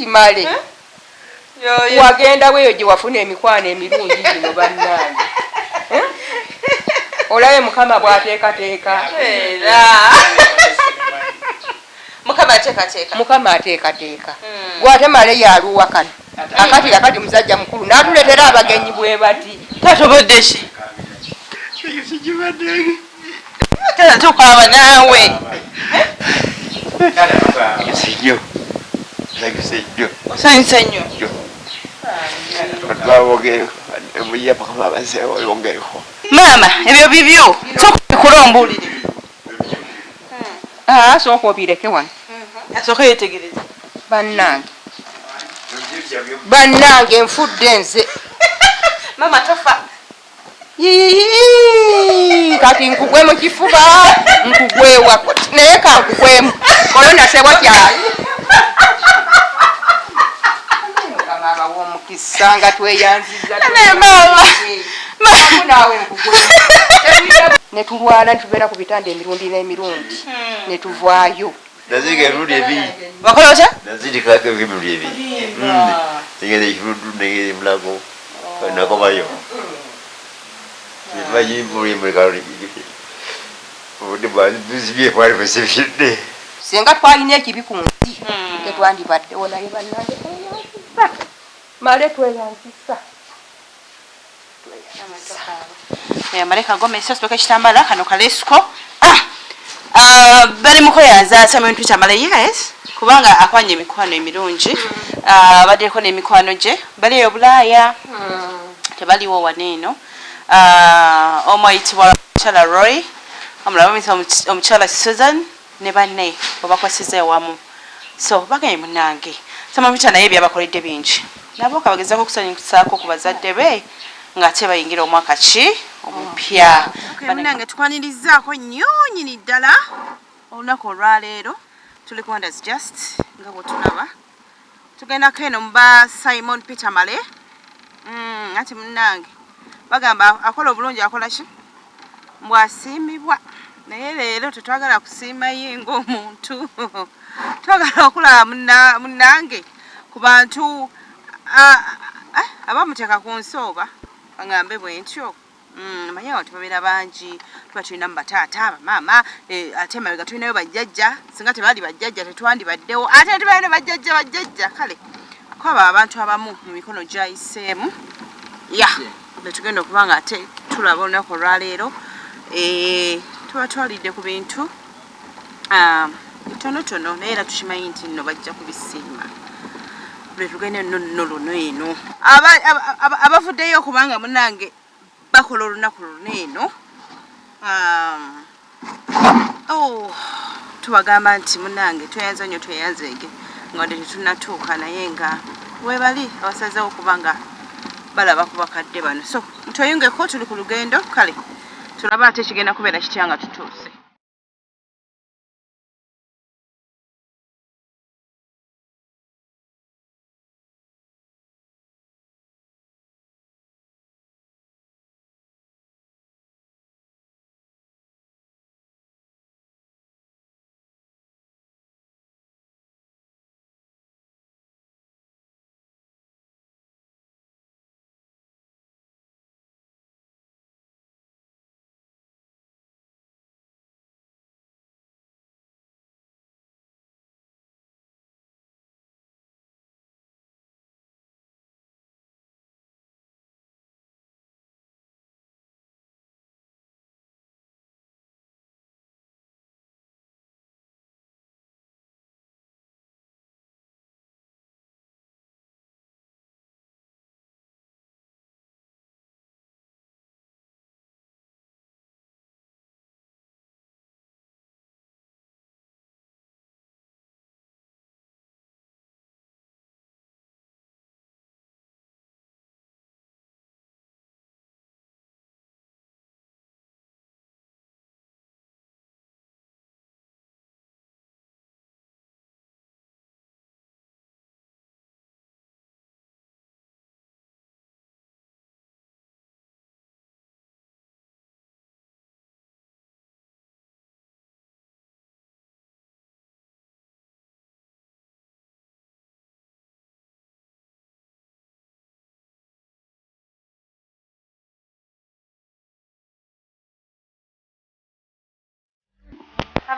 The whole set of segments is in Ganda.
Male wagenda weyo gye wafuna emikwano emirundi gino bannange olabe Mukama bw'ateekateeka Mukama ateekateeka gwate Male yaluwa kano akati musajja mukulu n'atuleetera abagenyi bwe bati tatobodde ki tata tukwaba naawe osanyusa nnyo maama ebyo bibyo sokubikula ombuulire sooka obireke wano asooka yetegereza bannange nfudde nze maama tofa kati nkugwe mu kifuba nkugwewa naye kankugwemu olona sebwakyali Mukama abawa omukisa nga tweyanziza naawe nkugwemu netulwana netubeera ku bitanda emirundi n'emirundi netuvaayo nazirika emirundi ebiri wakola otya nazirikako emirundi ebiri negenda ekirundu negenda emulago nakomayo singa twalina ekibi ku nsi tetwandibaddewo naye bannange Male tweyanzisa Male kagomesa ositoka ekitambala kano kalesuko bali mukweyanza bintu kyamale yes kubanga akwanya emikwano emirungi baddeko n'emikwano gye bali Bulaaya tebaliwo waneeno omu ayitibwa Omukyala Roy omulala bamuyita Omukyala Susan ne banne obakwasiza ewamu so bagaye munnange samamita naye byabakoledde bingi nabo kabagezaako okusanyusaako ku bazadde be ng'ate bayingira omwaka ki omupya munnange tukwanirizaako nnyo nnyini ddala olunaku olwaleero tuli ku Wonders Just nga bwetulaba tugendako eno muba Simon Peter Male ati munnange bagamba akola obulungi akola ki mbwasiimibwa naye leero tetwagala kusiima ye ng'omuntu twagala okulaba munnange ku bantu abamuteeka ku nsooba baŋŋambe bwe ntyo manye abantu babeera bangi tuba tulina mu bataata bamaama ate emabega tulinayo bajjajja singa tebaali bajjajja tetwandibaddewo ate netubayo ne bajjajja kale kwaba abantu abamu mu mikono gyayiseemu netugenda okuba nga ate tulaba olunaku olwaleero tuba twalidde ku bintu tonotono naye era tukimanyi nti nno bajja kubisiima lwetugende nno luno eno abavuddeyo okubanga munnange bakola olunaku luno eno tubagamba nti munnange tweyanza nnyo tweyanzeege nga wadde tetunatuuka naye nga webali abasazeewo okuba nga balaba ku bakadde bano so ntweyungeko tuli ku lugendo kale tulaba ate kigenda kubeera kitya nga tutuuse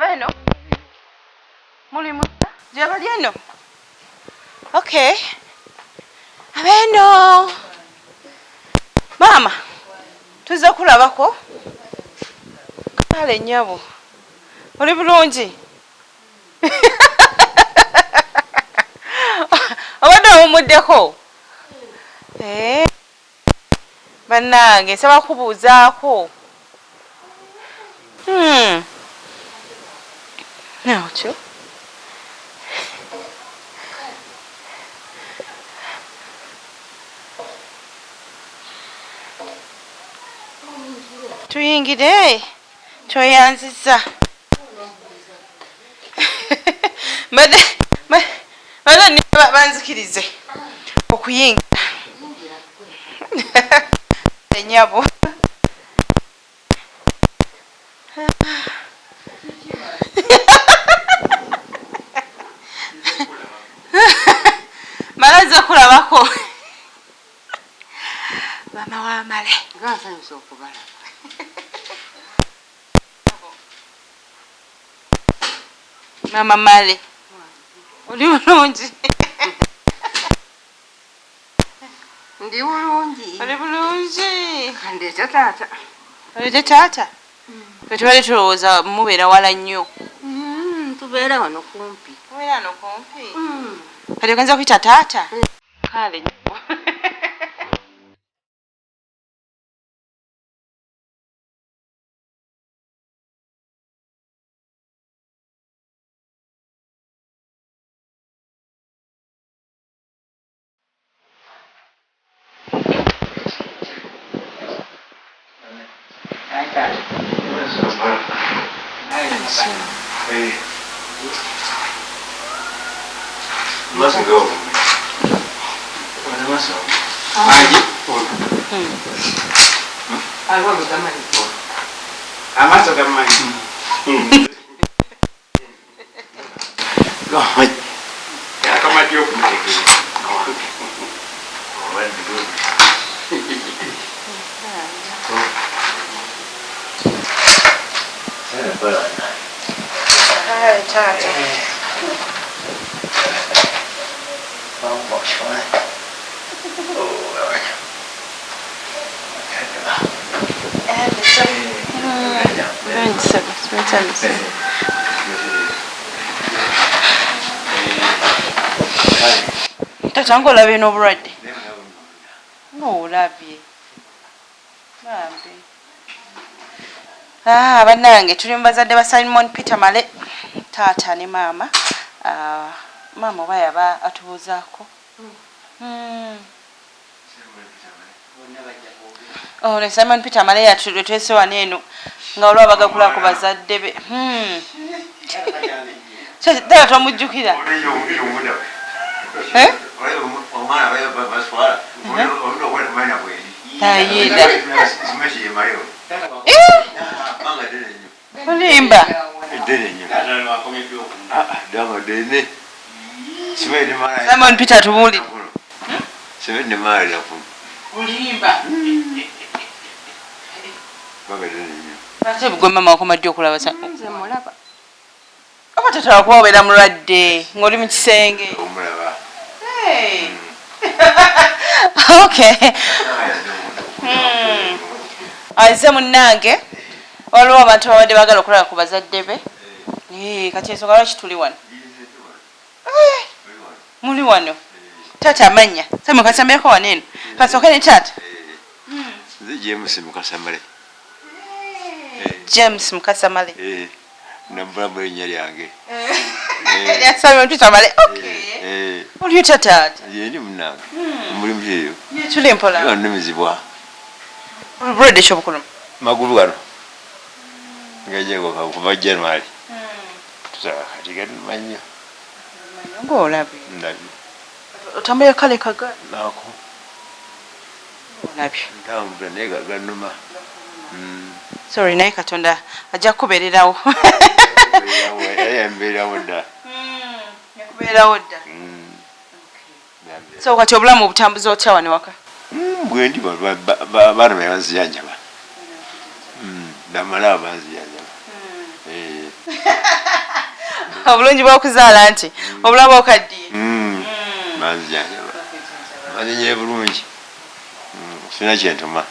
Abeno? Mulimu? Jabali eno? Okay. Abeno. Mama. Tuza kulabako. Kale nyabo. Oli bulungi. Obadde omumuddeko. Bannange nsaba kubuuzaako. Nakyo. Tuyingire. Kyoyanziza. Bade banzikirize okuyingira. Enyabo. Malaza kulabako. Mama wa male. Gansanyusa okubala. Mama male. Oli bulungi. Ndi bulungi. Oli bulungi. Kandeeta taata. Olete taata? Twali tulowooza mubeera wala nnyo. Tubeera wano kumpi. Mubeera wano kumpi? Kati ogenza kuyita taata? Kale nnyo. Hey. Mustn't go. What am I saying? I want the money. I must have got money. God. Yeah, come at you. Hi, Taata. Taata ng'olabye n'obulwadde? Ng'olabye. Bambi. Bannange tuli mu bazadde ba Simon Peter Male, taata ne maama. Maama oba yaba atubuuzaako. Ne Simon Peter Male yatwese wano eno nga olwo abagagula ku bazadde be. Ddala tomujjukira? Ayida. Olimba. Simon Peter tubuli. Seven mile of Olimba. Ate bugwe mama wakomadde okulaba sa. Nze mulaba. Oba tata wakuba obeera mulwadde ng'oli mu kisenge. omulaba. Hey. Okay. Aze munnange waliwo abantu babadde baagala okulaba ku bazadde be. Kati ensonga lwaki tuli wano? Muli wano. Taata amanya. Sasa mukasambaleko wano eno. Kasooke ne taata. Nze James Mukasamale. James Mukasamale. Nambulamu erinnya lyange. Simon Peter Male. Okay. Oli taata? Ye ndi munnange. Mulimu eyo. Tuli mpola. Nnumizibwa. Obulwadde ki obukulu? Magulu gano. Ngajengo kuva January. Kati gamanyo. Ng'olabye. Ndabye. Otambula kale kaga. Nako. Olabye. Ntambula naye ganuma. Sorry naye Katonda ajja kubeererawo. Embeerawo dda. Yakubeererawo dda. So kati obulamu obutambuza otya wano waka? Bwe ndi baana be banzijanjaba. Namala banzijanjaba. obulungi bw'okuzaala nti obulaba okaddiye manzijanjaba mazinye bulungi sina kyentuma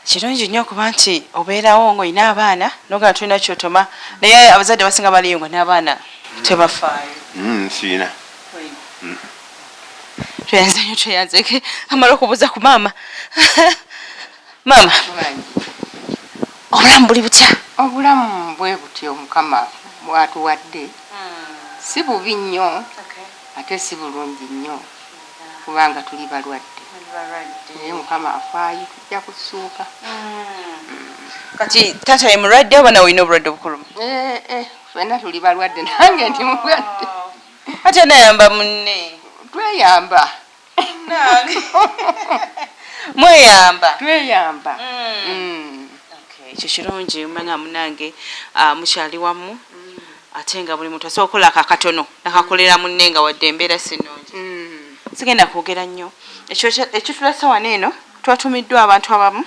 kirungi nnyo okuba nti obeerawo ng'olina abaana nogana tulina kyotoma naye abazadde basinga baliyo nga n'abaana tebafaayo siina tweyanze nyo tweyanzeke amala okubuuza ku maama maama obulamu buli butya obulamu bwe butyo mukama bwatuwadde si bubi nnyo ate si bulungi nnyo kubanga tuli balwadde naye mukama afaayo tujja kusuuka kati taata ye mulwadde oba nawe olina obulwadde obukulumu ffenna tuli balwadde nange ndi mulwadde ate nayamba munne tweyamba mweyamba ekyo kirungi manya munange mukyali wamu ate nga buli muntu asobola okukolako akatono nakakolera munne nga wadde embeera sinungi sigenda kwogera nnyo ekyo tulasa wano eno twatumiddwa abantu abamu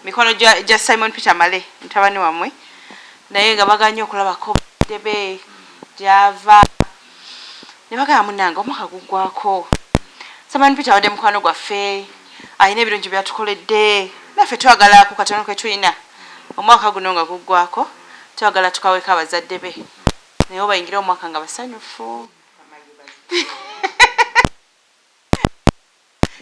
mikono gya Simon Peter Male mutabani wamwe naye nga baganye okulabako debe gyava ne bagamba munange omwaka guggwako Simon Peter wadde mukwano gwaffe ayina ebirungi byatukoledde naffe twagala ku katono ke tulina omwaka guno nga guggwako twagala tukaweka abazadde be naye obayingira omwaka nga basanyufu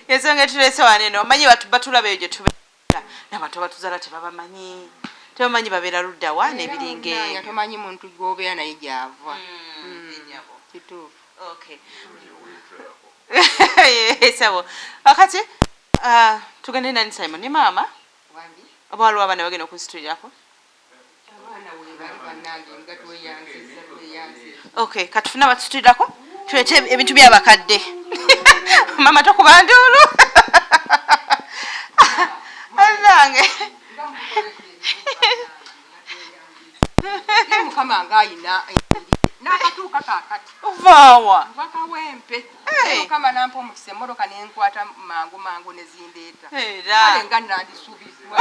ensonga etulese wano eno omanyi batulaba eyo gye tubeera n'abantu abatuzaala tebabamanyi babeera ludda wa n'ebiringa tomanyi muntu gwobeera naye gyava kituufu sabo akati tugende nani Simon ne maama oba waliwo abaana bagenda okusiturirako okay katufuna batusiturirako tulete ebintu byabakadde mama tokuba nduulu anange mukama ngaayina n'akatuuka kaakati ovaawa bakawempe mukama nampa omukisa emmotoka nenkwata mangu nezindeeta era kale nga nandisubizwa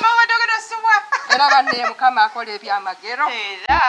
mama wadogera osubwa era banne mukama akola ebyamagero era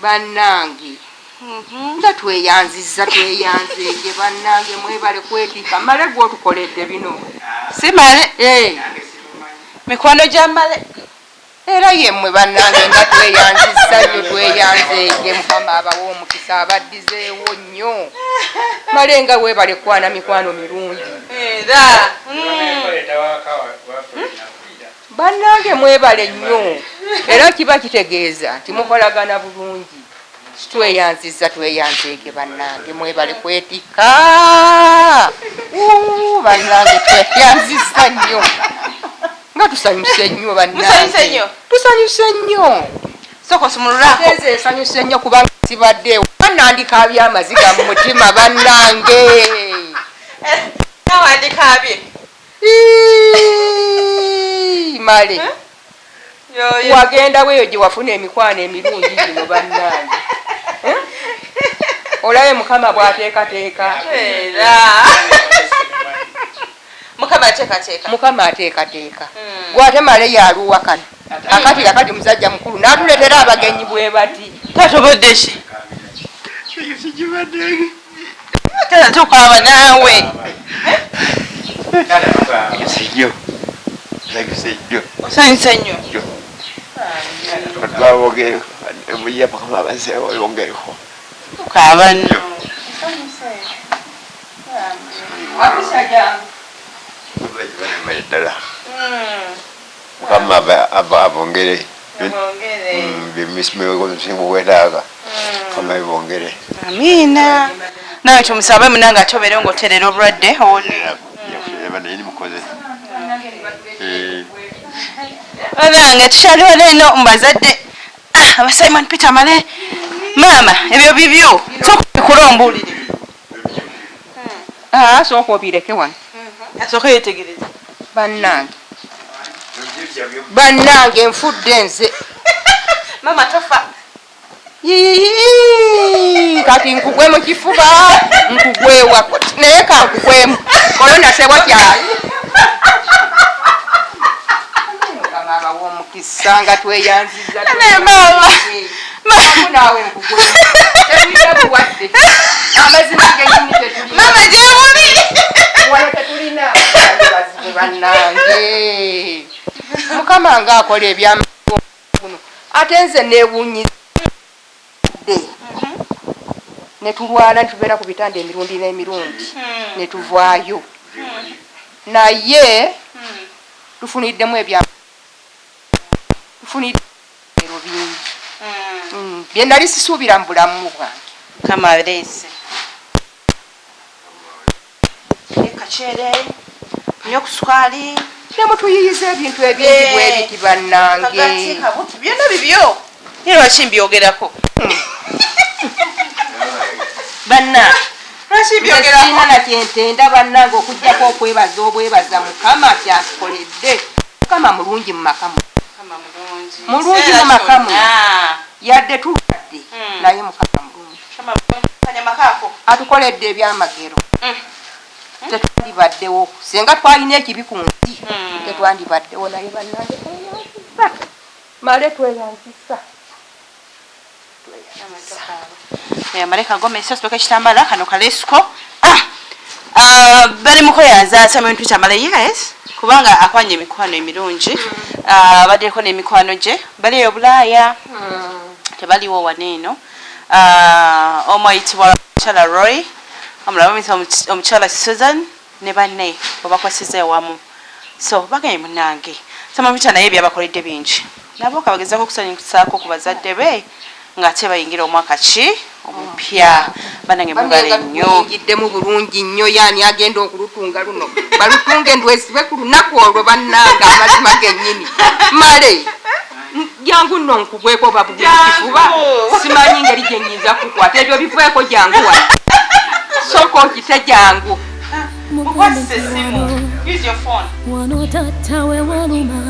bannange nga tweyanziza tweyanzeege bannange mwebale kwetika male gwotukoledde bino si male mikwano gya male era yemmwe bannange nga tweyanzisa nnyo tweyanzeege mukama abawa omukisa abaddizeewo nnyo male nga weebale kwana mikwano mirungi era bannange mwebale nnyo era kiba kitegeeza timukolagana bulungi tweyanziza tweyanzeege bannange mwebale kwetika bannange tweyanziza nnyo nga tusanyuse nnyo bannange tusanyuse nnyo sokosumululako nsanyuse nnyo kubanga sibaddeewo nandikaabye amaziga mu mutima bannange nawandikaabye male wagenda weeyo gye wafuna emikwano emirungi gino bannange olabe mukama bw'ateekateeka mukama ateekateeka gwate male yaluwa kano akatira kati musajja mukulu n'atuleetera abagenyi bwe bati tatobodde ki tata tukwaba naawe osanyusa nnyo tukaaba nno mukama abongere byemusinga mukama bibongere amiina nawe tumusabe munange atobeere ngaoterera obulwadde abange tukyaliwo neeno mubazadde aba Simon Peter male maama ebyo bibyo sokukula ombuulire sooka obireke wano asooka yetegereza bannange nfudde nze mama tofa kati nkugwe mu kifuba nkugwewa naye kankugwemu olwo nasebwa kyali mukama abawa omukisa nga tweyanziza naawe nkugwemu tebulina buwadde amazima genyini mama gyemuli wano tetulina bazibe bannange mukama nga akola ebyamaguno ate nze neewunyizde netulwana nitubeera ku bitanda emirundi n'emirundi netuvaayo naye tufuniddemu tufuniddeero bingi bye nali sisuubira mu bulamu bwange mukama abireese kacere nyo kusukali nemutuyiyiza ebintu ebingi bwebiti bannange byonna bibyo ye lwaki mbyogerako bannange sirina nakyentenda bannange okugjako okwebaza obwebaza mukama kyatukoledde mukama mulungi mu makamu mulungi mu makamu yadde tulwadde naye mukama mulungi atukoledde ebyamagero tetwandibaddewo senga twalina ekibi ku nsi tetwandibaddewo naye bannange tweyanzisa male tweyanzisa amaleka gomesa soka ekitambala kano kalesuko bali mukweyanza Simon Peter male yes kubanga akwanya emikwano emirungi baddeko n'emikwano gye bali eyo Bulaaya tebaliwo waneeno omu ayitibwa Omukyala Roy omulaba omukyala Susan ne banne obakwasiza ewamu so baganye munange Simon Peter naye byabakoledde bingi nabo kabagezaako okusanyusaako ku bazadde be ng'ate bayingira omwaka ki omupya banange mubale nnyo ngiddemu bulungi nnyo yaani agenda okulutunga luno balutunge ndwesibe ku lunaku olwo bannanga amazima gennyini male jangu nno nkugweko babuge mukifuba simanyi ngeri gye nnyinza kukwata ebyo biveeko jangu wano soka okite jangu mukwasise essimu use your phone wano tattawe waluma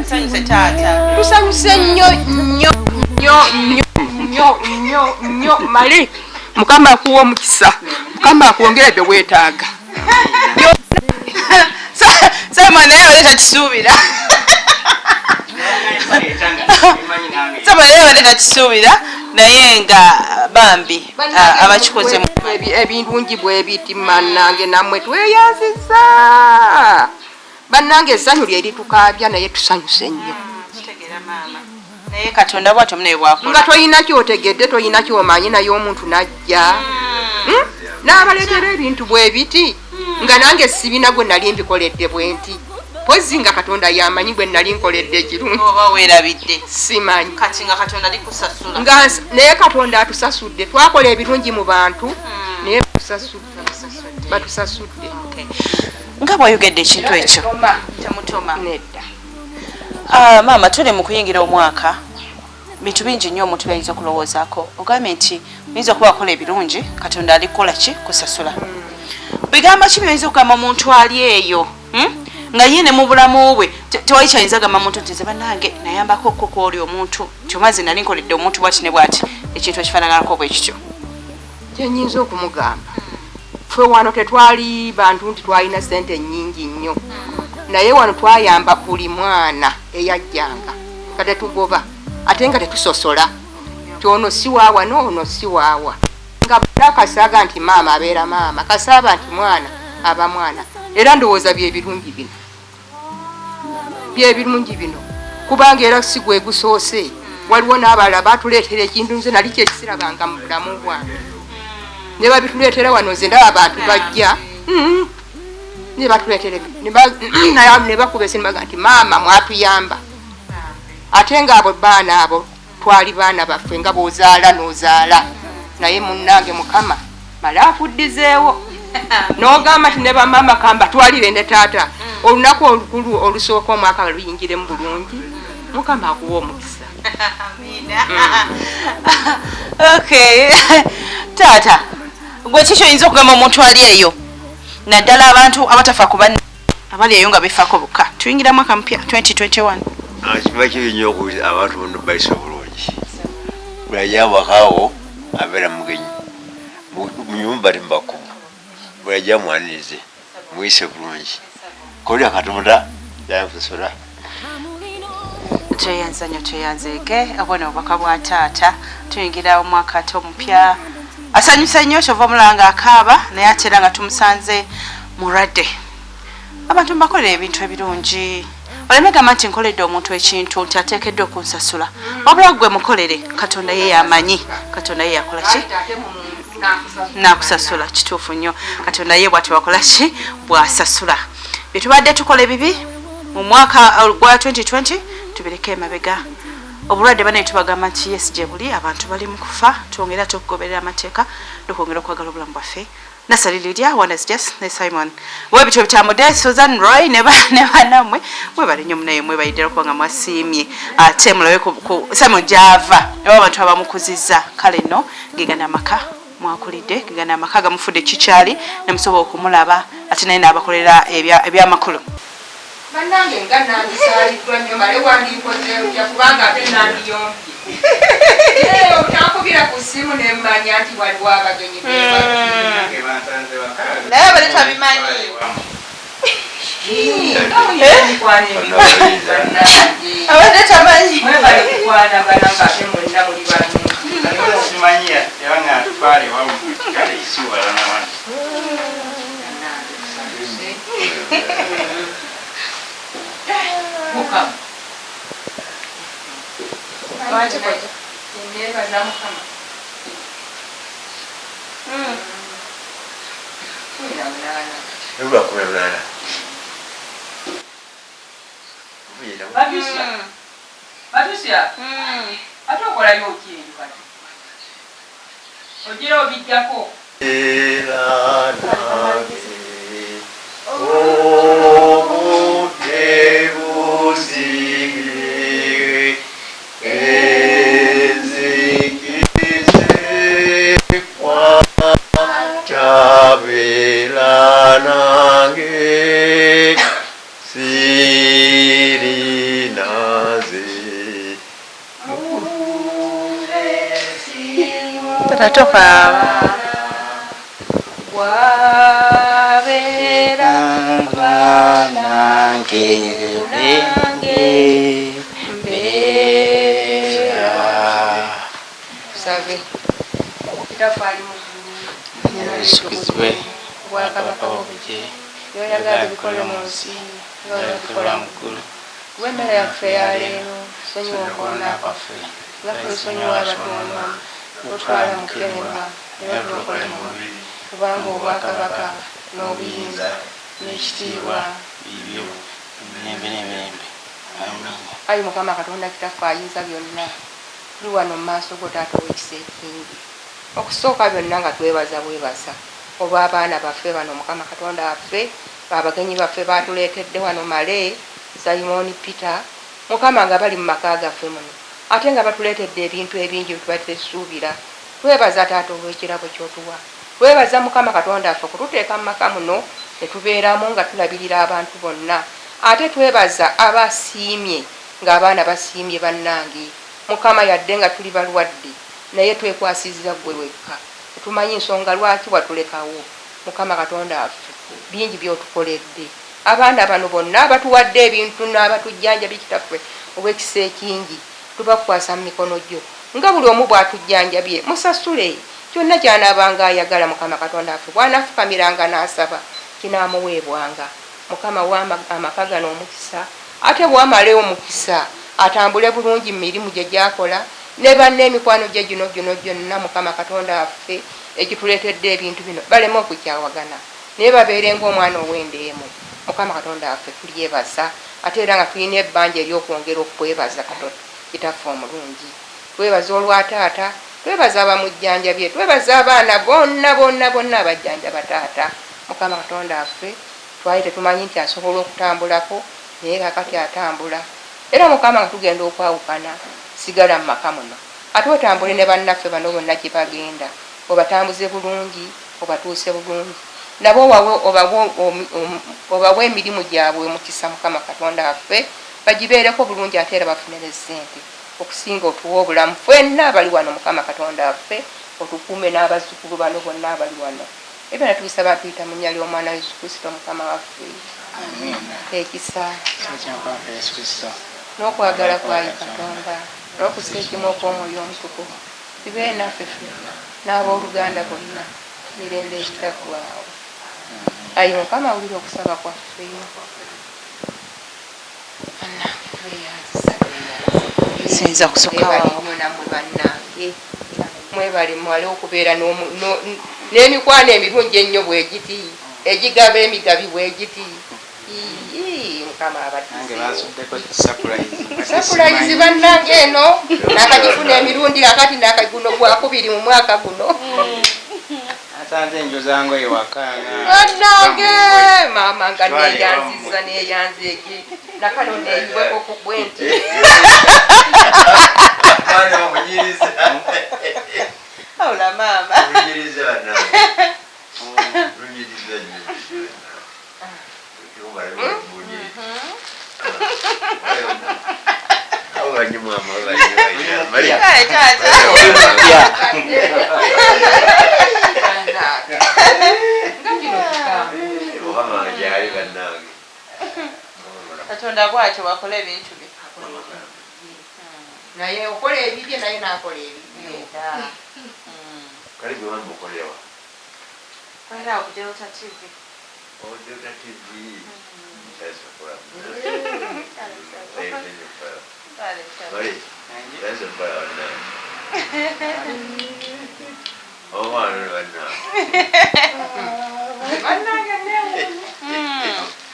tusanyuse taata tusanyuse nnyo nnyo nnyo nnyo nnyo nnyo male mukama akuwa omukisa mukama akwongere bye weetaaga Simon naye waleta kisuubira Simon naye waleta kisuubira naye nga bambi abakikoze ebirungi bwe biti mannange nammwe tweyanziza bannange essanyu lye litukabya naye tusanyuse nnyo. Kitegeera maama. Naye Katonda bw'atyo munaye bw'akola. Nga toyina kyotegedde toyina kyomanyi naye omuntu najja. N'abaleetera ebintu bwe biti nga nange sibina gwe nali mbikoledde bwe nti. Pozi nga Katonda yamanyi gwe nali nkoledde ekirungi. Oba weerabidde. Simanyi. Kati nga Katonda alikusasula. Naye Katonda atusasudde. Twakola ebirungi mu bantu naye batusasudde. Nga bw'ayogedde ekintu ekyo. Temutoma. Nedda. Maama tuli mu kuyingira omwaka. Bintu bingi nnyo omuntu byayinza kulowoozaako. Ogambye nti oyinza okuba akola ebirungi Katonda alikola ki kusasula. Bigamba ki byayinza okugamba omuntu ali eyo nga yene mu bulamu bwe tewali kyayinza gamba muntu nti ze bannange nayambako okko oli omuntu kyomazi nali nkoledde omuntu bwati ne bwati ekintu ekifaanaganako bwe kityo. Kyenyinza okumugamba ffe wano tetwali bantu nti twalina ssente nnyingi nnyo naye wano twayamba buli mwana eyajjanga nga tetugoba ate nga tetusosola kyono si waawa noono si waawa nga bakasaga nti maama abeera maama kasaaba nti mwana aba mwana era ndowooza byebirungi bino kubanga era si gwe gusoose waliwo n'abalala batuleetera ekintu nze nali kyekisirabanga mu bulamu bwange ne babituleetera wano nze ndaba abantu bajja ne batuleetera ne bakuba esimu baga nti maama mwatuyamba ate nga abo baana abo twali baana baffe nga b'ozaala n'ozaala naye munnange Mukama mala afuddizeewo n'ogamba nti ne bamaama kamba twalire ne taata olunaku olukulu olusooka omwaka luyingiremu bulungi Mukama akuwa omukisa. Okay. Taata gwe kikyo oyinza okugamba omuntu ali eyo naddala abantu abatafa ku banne abali eyo nga befaako bokka tuyingira mwaka mpya 2021. Kiba kibi nnyo okuwulira abantu bonna bayisa bulungi bw'ajja awakaawo abeera mugenyi mu nyumba tembakumu bw'ajja mwanirize muyise bulungi kolya Katonda yakusasula. Tweyanza nnyo tweyanzeeke obwone obubaka bwa taata tuyingira omwaka omupya asanyusa nnyo kyova omulanga akaaba naye ate era nga tumusanze mulwadde abantu mbakolera ebintu ebirungi oleme gamba nti nkoledde omuntu ekintu nti ateekeddwa okunsasula wabula gwe mukolere Katonda ye yamanyi Katonda ye yakola ki nakusasula kituufu nnyo Katonda ye bw'ati wakola ki bw'asasula bye tubadde tukola ebibi mu mwaka gwa 2020 tubireke emabega obulwadde banaye tubagamba nti yes gye buli abantu bali mu kufa twongera tukugoberera amateeka tukwongera okwagala obulamu bwaffe nasalilirya Wonders Jess ne Simon webityo bitambudde Susan Roy ne banamwe mwebale nnyo munaye mwebalidde okuba nga mwasiimye ate mulabe ku Simon Java eba abantu abamukuzizza kale nno gegana amaka mwakulidde gegana amaka gamufudde kikyali ne musobola okumulaba ate naye n'abakolera ebyamakulu. Bannange nga nandisaaliddwa nnyo male wandikozeeyo kubanga ate nandiyombye obutakubira ku ssimu ne mmanya nti waliwo abagenyi naye bali tabimanyi abadde tamanyi mwebale kukwanagana ngate mwenna muli bantu simanyia yabanga atwale wamu kale isiwala nawana Mukama nebaza Mukama Patricia ate okolayo okyeyo kati ogira obijjako Toka wabera banange mbera sabe kitafali mu yesukizwe bwakabaka obuje yoyagala bikole mu nsi tukola mukulu wemmere yaffe ya leero sonyiwa okwona kwaffe nga twesonyiwa abatuwona totwala mu kkenerwa era tulokole mu mubiri kubanga obwakabaka n'obuyinza n'ekitiibwa bibyo emirembe n'emirembe amiina ayi mukama katonda kitaffe ayinza byonna tuli wano mu maaso go taata ow'ekisa ekingi okusooka byonna nga twebaza bwebaza olw'abaana baffe bano mukama katonda waffe abagenyi baffe batuleetedde wano male Simoni Peter mukama nga bali mu maka gaffe muno ate nga batuleetedde ebintu ebingi byetubatesuubira twebaza taata olw'ekirabo kyotuwa twebaza mukama katonda waffe okututeeka mu maka muno ne tubeeramu nga tulabirira abantu bonna ate twebaza abasiimye ng'abaana basiimye bannange mukama yadde nga tuli balwadde naye twekwasizza ggwe wekka tetumanyi nsonga lwaki watulekawo mukama katonda waffe bingi byotukoledde abaana bano bonna batuwadde ebintu n'abatujjanja bikitaffe obw'ekisa ekingi tubakwasa mu mikono gyo nga buli omu bw'atujjanjabye musasule kyonna kyanaabanga ayagala mukama katonda waffe bw'anaafukamiranga n'asaba kinaamuweebwanga mukama wa amaka gano omukisa ate bw'amala omukisa atambule bulungi mu mirimu gye gyakola ne banne emikwano gye gino gyonna mukama katonda waffe ekituleetedde ebintu bino baleme okukyawagana naye babeere ng'omwana ow'endeemu mukama katonda waffe tulyebaza ate era nga tulina ebbanja ery'okwongera okwebaza katonda kitaffe omulungi twebaza olwataata twebaza abamujjanjabye twebaza abaana bonna abajjanjaba taata mukama katonda waffe twali tetumanyi nti asobola okutambulako naye kakati atambula era mukama nga tugenda okwawukana sigala mu maka muno ate otambule ne bannaffe bano bonna gye bagenda obatambuze bulungi obatuuse bulungi nabo obawe emirimu gyabwe omukisa mukama katonda waffe bagibeereko bulungi ate era bafunire ssente okusinga otuwa obulamu ffenna abali wano mukama katonda waffe otukuume n'abazzukulu bano bonna abali wano ebyona tubisaba tuyita mu nnya ly'omwana Yesu Kristo mukama waffe ekisa n'okwagala kwayi katonda n'okusa ekimu okw'omwoyo omutukuvu bibeere naffe ffenna n'abooluganda bonna mirembe ekitaggwaawo ayi mukama awulira okusaba kwaffe sinza kusukaawo namwe bannange mwebale mwale okubeera n'emikwano emirungi ennyo bwegiti egigaba emigabi bwegiti mukama abadisapulayizi bannange eno nakagifuna emirundi akati nakagino gwakubiri mu mwaka guno asanze enjo zangu ewakanga bannange maama nga neyanziza neyanzeege nakano neyiweko ku bwenti awula maama katonda bwatyo wakola ebintu bye naye okola ebibye naye nakola ebibye kale gwe wamba okolewa era okudelta tv odelta tv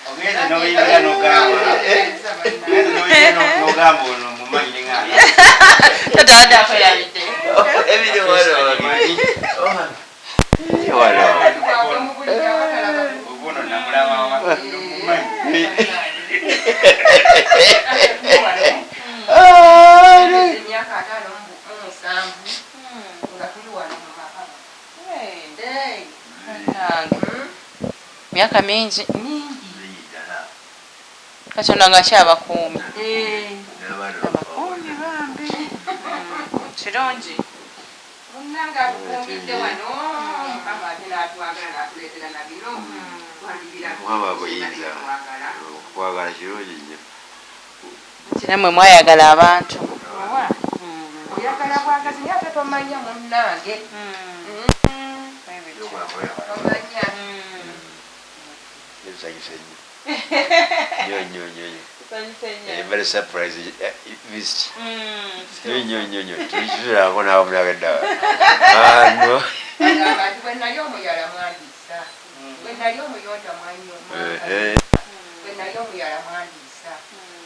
ogeze noyingira nogamba ono mumanyi ngana tatawaddakoyabidde ebiri obuno namulabawa mumanyi emyaka 57 nga tuli wano mu maka myaka mingi katonda nga kyabakuumi abakuumi bambi kirungi bonnanga atukuumidde wano mukama ate n'atwagala n'atuleetera na bino mukama buyinza okwagala kirungi nnyo kirammwe mwayagala abantu oyagala bwagazi naye ate tomanya munnange tomanya nsanyusa nnyo Very surprise visit. Nyo. Tulichira kona hapo mnagenda. No. When I am yara mandisa. When I am yota manyo. When I am yara mandisa.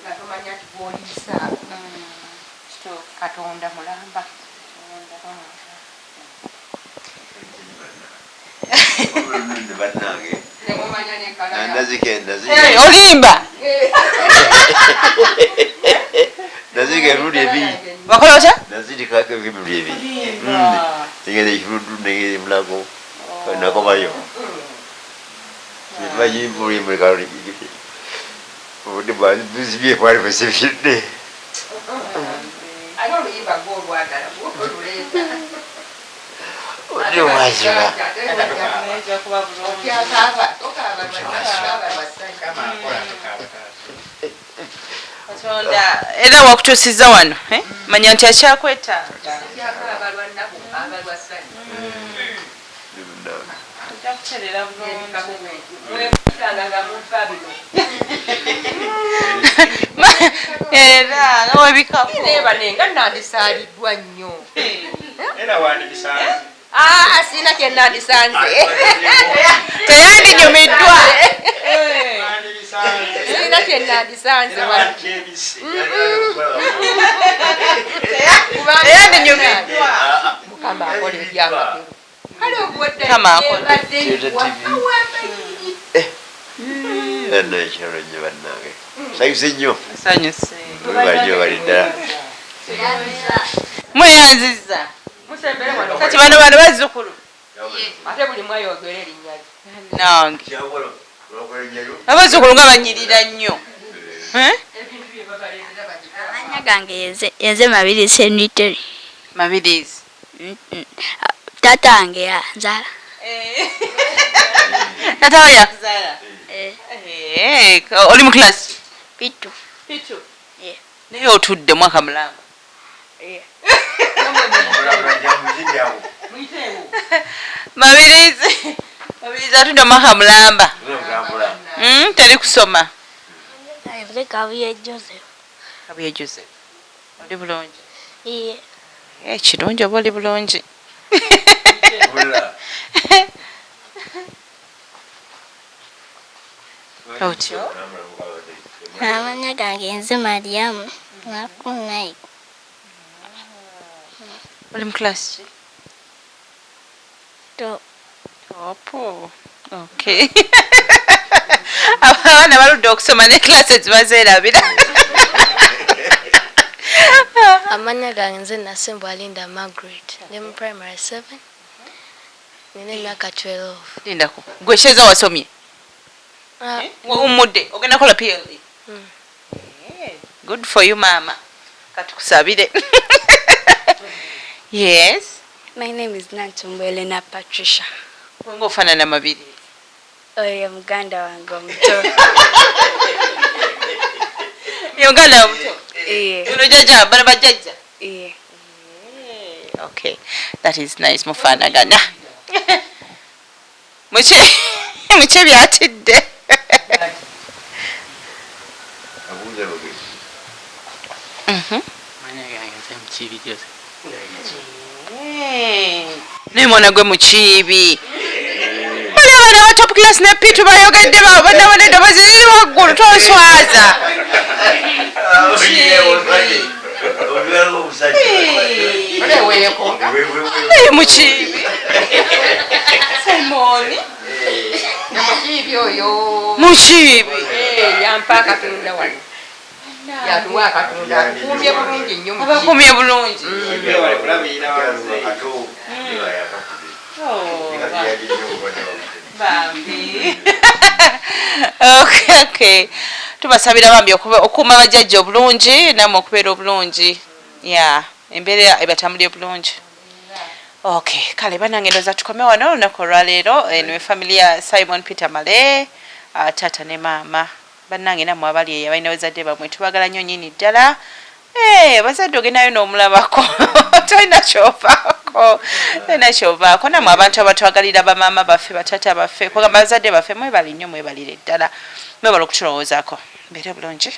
Na tumanya tubolisa. Stop. Katonda mulamba. Olimba Nazike rudi ebi wakola otya nazidi kake rudi ebi tegere ifudu negere mlako nakomayo nibaji muri muri kali odi ba bizibye kwali pesifide I don't even go water. odi wajiba era wakutuusiza wano manya nti akyakwetaaga kukyerera era webikafunebanenga nandisaaliddwa nnyo era wandibisanze sina kyenandisanze teyandinyumiddwa sina kyenandisanze teyandinyumiddwa mukama akola ebyamakulu kale ekiro nnyo bannange sayuse nnyo sanyuse banyo balidda mweyanziza kati bano bazzukulu ate buli mwayogera erinnya nange abazzukulu nga banyirira nnyo amanya gange yenze mabirizi eniteri mabirizi tata wange yanzala tata we yakuzaala oli mu kilasi pitu naye otudde mwaka mulamba mabirizi atudde mwaka mulamba teri kusoma kabuye joseph kabuye joseph oli bulungi kirungi oba oli bulungi otyo amanya gange nze mariamu nakunayi oli mu kilasi topo okay abaana baludde okusoma ne kilasi ezibazeerabira amanya gange nze nasimbwa Linda Margaret ndi mu primary 7 nina emyaka 12 lindako gwe sheza wasomye umudde ogenda kola PLE good for you mama katukusabire yes my name is Nantumbo Elena Patricia wenga ofaanana mabiri oyo muganda wange omuto yoganda omuto ono jjajja bana bajjajja okay that is nice mufaanagana muki byatidde naye mwana gwe mukiibi oli abaana ba top class ne pitu bayogedde banabona eddoboozi liri waggulu toswaza naye mukiibi simoni mukiibi oyo mukiibi yampa akatonda wano yatuwa akatonda akukumye bulungi nnyo abakumye bulungi bambi okay tubasabira bambi okuuma bajjajja obulungi namwe okubeera obulungi embeera ebatambulira obulungi okay kale banange ndoza tukome wano olunaku olwaleero niwe family ya Simon Peter Male taata ne maama bannange nammwe abali eyo balina bazadde bamwe tubagala nnyo nnyini ddala bazadde ogendayo n'omulabako tolina kyovaako namwe abantu abatwagalira bamaama baffe batata baffe kugamba bazadde baffe mwebali nnyo mwebalire ddala mwebala okutulowoozaako mbeere bulungi